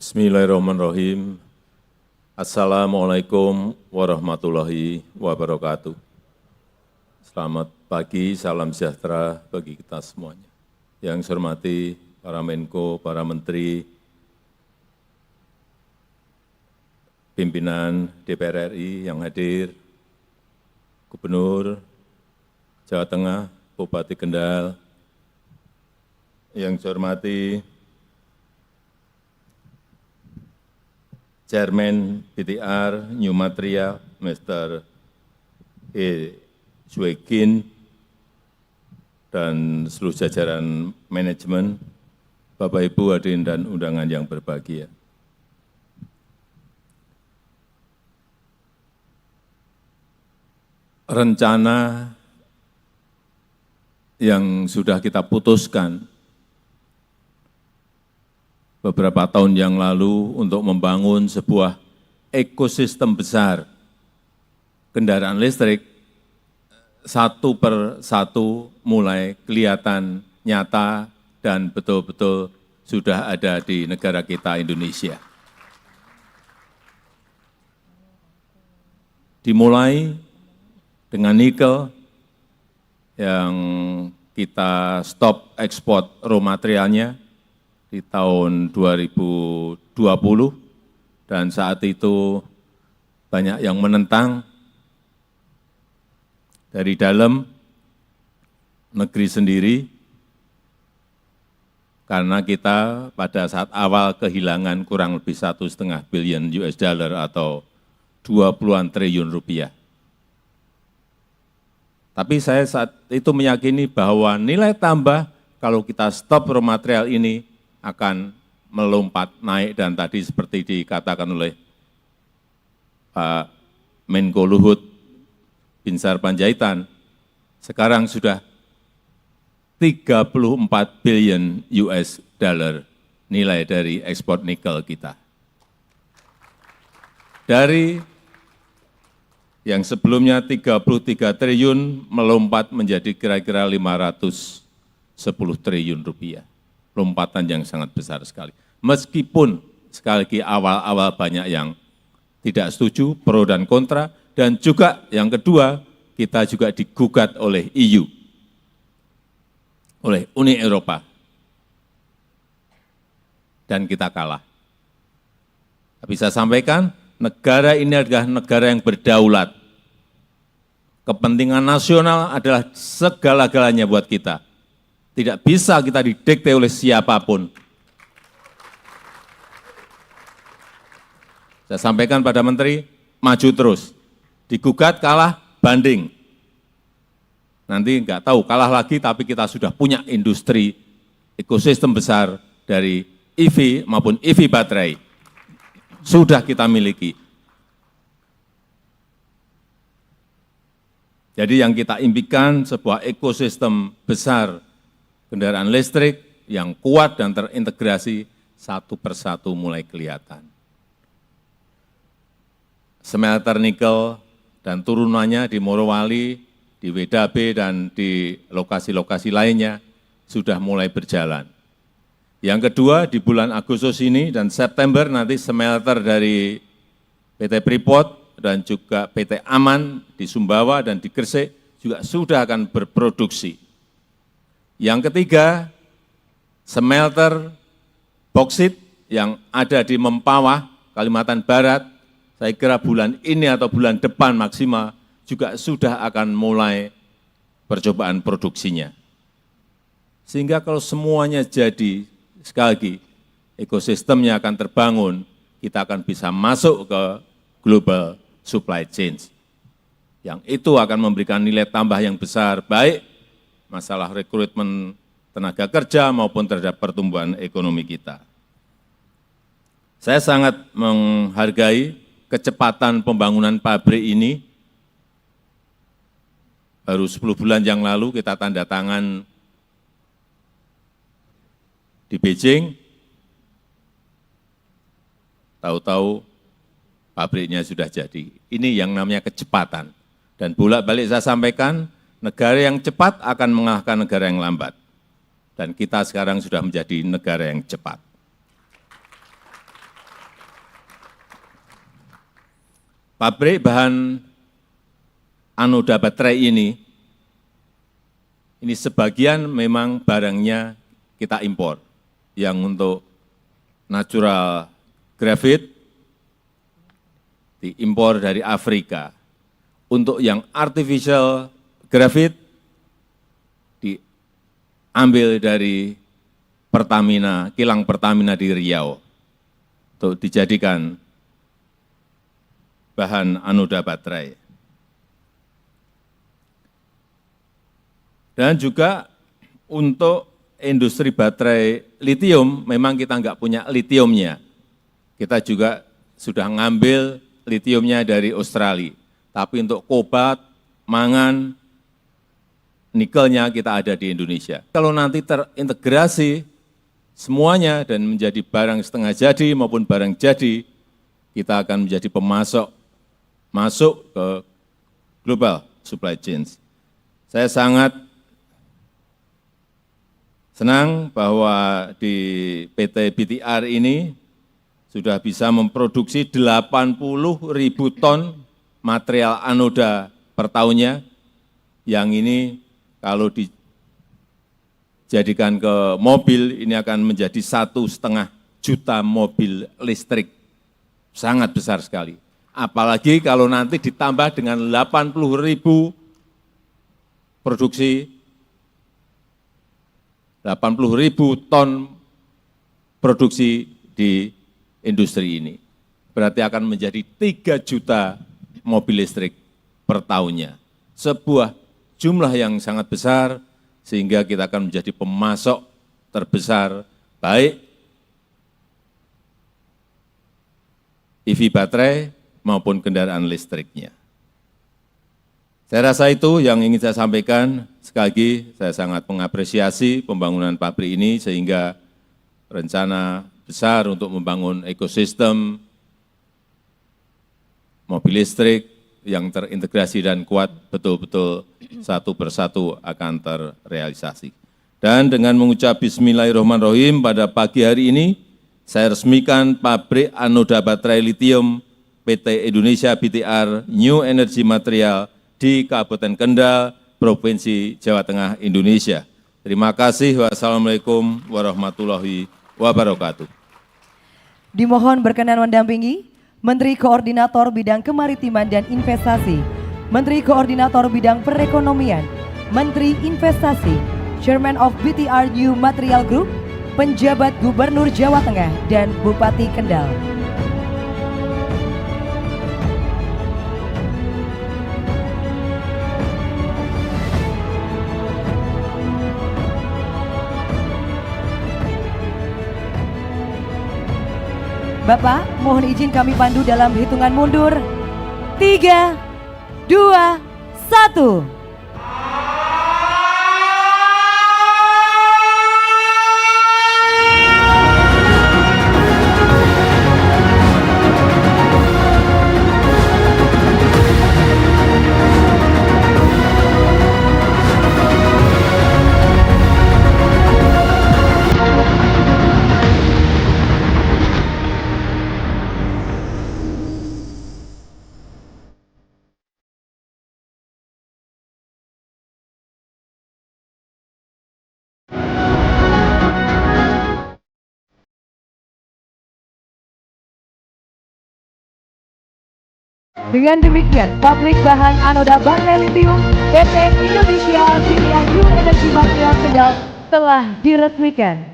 Bismillahirrahmanirrahim. Assalamualaikum warahmatullahi wabarakatuh. Selamat pagi, salam sejahtera bagi kita semuanya. Yang saya hormati para Menko, para Menteri, pimpinan DPR RI yang hadir, Gubernur Jawa Tengah, Bupati Kendal, yang saya hormati Chairman BTR New Material, Mr. E. Swegin, dan seluruh jajaran manajemen, Bapak Ibu hadirin dan undangan yang berbahagia. Rencana yang sudah kita putuskan beberapa tahun yang lalu untuk membangun sebuah ekosistem besar kendaraan listrik, satu per satu mulai kelihatan nyata dan betul-betul sudah ada di negara kita Indonesia. Dimulai dengan nikel yang kita stop ekspor raw materialnya di tahun 2020, dan saat itu banyak yang menentang dari dalam negeri sendiri, karena kita pada saat awal kehilangan kurang lebih 1,5 billion US dollar atau 20-an triliun rupiah. Tapi saya saat itu meyakini bahwa nilai tambah kalau kita stop raw material ini akan melompat naik, dan tadi seperti dikatakan oleh Pak Menko Luhut Binsar Panjaitan, sekarang sudah 34 billion US dollar nilai dari ekspor nikel kita. Dari yang sebelumnya 33 triliun melompat menjadi kira-kira 510 triliun rupiah. Lompatan yang sangat besar sekali. Meskipun sekali lagi awal-awal banyak yang tidak setuju, pro dan kontra, dan juga yang kedua, kita juga digugat oleh EU, oleh Uni Eropa, dan kita kalah. Tapi saya sampaikan, negara ini adalah negara yang berdaulat. Kepentingan nasional adalah segala-galanya buat kita. Tidak bisa kita didikte oleh siapapun. Saya sampaikan pada Menteri, maju terus. Digugat, kalah, banding. Nanti enggak tahu, kalah lagi, tapi kita sudah punya industri, ekosistem besar dari EV maupun EV baterai. Sudah kita miliki. Jadi yang kita impikan sebuah ekosistem besar kendaraan listrik yang kuat dan terintegrasi, satu persatu mulai kelihatan. Smelter nikel dan turunannya di Morowali, di WDB, dan di lokasi-lokasi lainnya sudah mulai berjalan. Yang kedua, di bulan Agustus ini dan September nanti smelter dari PT Freeport dan juga PT Aman di Sumbawa dan di Gresik juga sudah akan berproduksi. Yang ketiga, smelter boksit yang ada di Mempawah, Kalimantan Barat, saya kira bulan ini atau bulan depan maksimal juga sudah akan mulai percobaan produksinya. Sehingga kalau semuanya jadi, sekali lagi, ekosistemnya akan terbangun, kita akan bisa masuk ke global supply chain. Yang itu akan memberikan nilai tambah yang besar, baik masalah rekrutmen tenaga kerja maupun terhadap pertumbuhan ekonomi kita. Saya sangat menghargai kecepatan pembangunan pabrik ini. Baru 10 bulan yang lalu kita tanda tangan di Beijing, tahu-tahu pabriknya sudah jadi. Ini yang namanya kecepatan. Dan bolak-balik saya sampaikan, negara yang cepat akan mengalahkan negara yang lambat. Dan kita sekarang sudah menjadi negara yang cepat. pabrik bahan anoda baterai ini sebagian memang barangnya kita impor. Yang untuk natural graphite diimpor dari Afrika. Untuk yang artificial graphite diambil dari Pertamina, kilang Pertamina di Riau untuk dijadikan bahan anoda baterai. Dan juga untuk industri baterai litium, memang kita nggak punya litiumnya. Kita juga sudah ngambil litiumnya dari Australia. Tapi untuk kobalt, mangan, nikelnya kita ada di Indonesia. Kalau nanti terintegrasi semuanya dan menjadi barang setengah jadi maupun barang jadi, kita akan menjadi pemasok masuk ke global supply chains. Saya sangat senang bahwa di PT BTR ini sudah bisa memproduksi 80.000 ton material anoda per tahunnya, yang ini kalau dijadikan ke mobil, ini akan menjadi 1,5 juta mobil listrik. Sangat besar sekali. Apalagi kalau nanti ditambah dengan 80.000 produksi, 80.000 ton produksi di industri ini. Berarti akan menjadi 3 juta mobil listrik per tahunnya. Sebuah jumlah yang sangat besar, sehingga kita akan menjadi pemasok terbesar, baik EV baterai maupun kendaraan listriknya. Saya rasa itu yang ingin saya sampaikan. Sekali lagi, saya sangat mengapresiasi pembangunan pabrik ini, sehingga rencana besar untuk membangun ekosistem mobil listrik yang terintegrasi dan kuat betul-betul satu persatu akan terrealisasi. Dan dengan mengucap bismillahirrahmanirrahim, pada pagi hari ini saya resmikan pabrik anoda baterai litium PT Indonesia BTR New Energy Material di Kabupaten Kendal, Provinsi Jawa Tengah, Indonesia. Terima kasih. Wassalamualaikum warahmatullahi wabarakatuh. Dimohon berkenan mendampingi Menteri Koordinator Bidang Kemaritiman dan Investasi, Menteri Koordinator Bidang Perekonomian, Menteri Investasi, Chairman of BTR New Material Group, penjabat Gubernur Jawa Tengah, dan Bupati Kendal. Bapak, mohon izin kami pandu dalam hitungan mundur. 3, 2, 1. Dengan demikian, pabrik bahan anoda baterai litium PT Indonesia BTR New Energy Material Kendal telah diresmikan.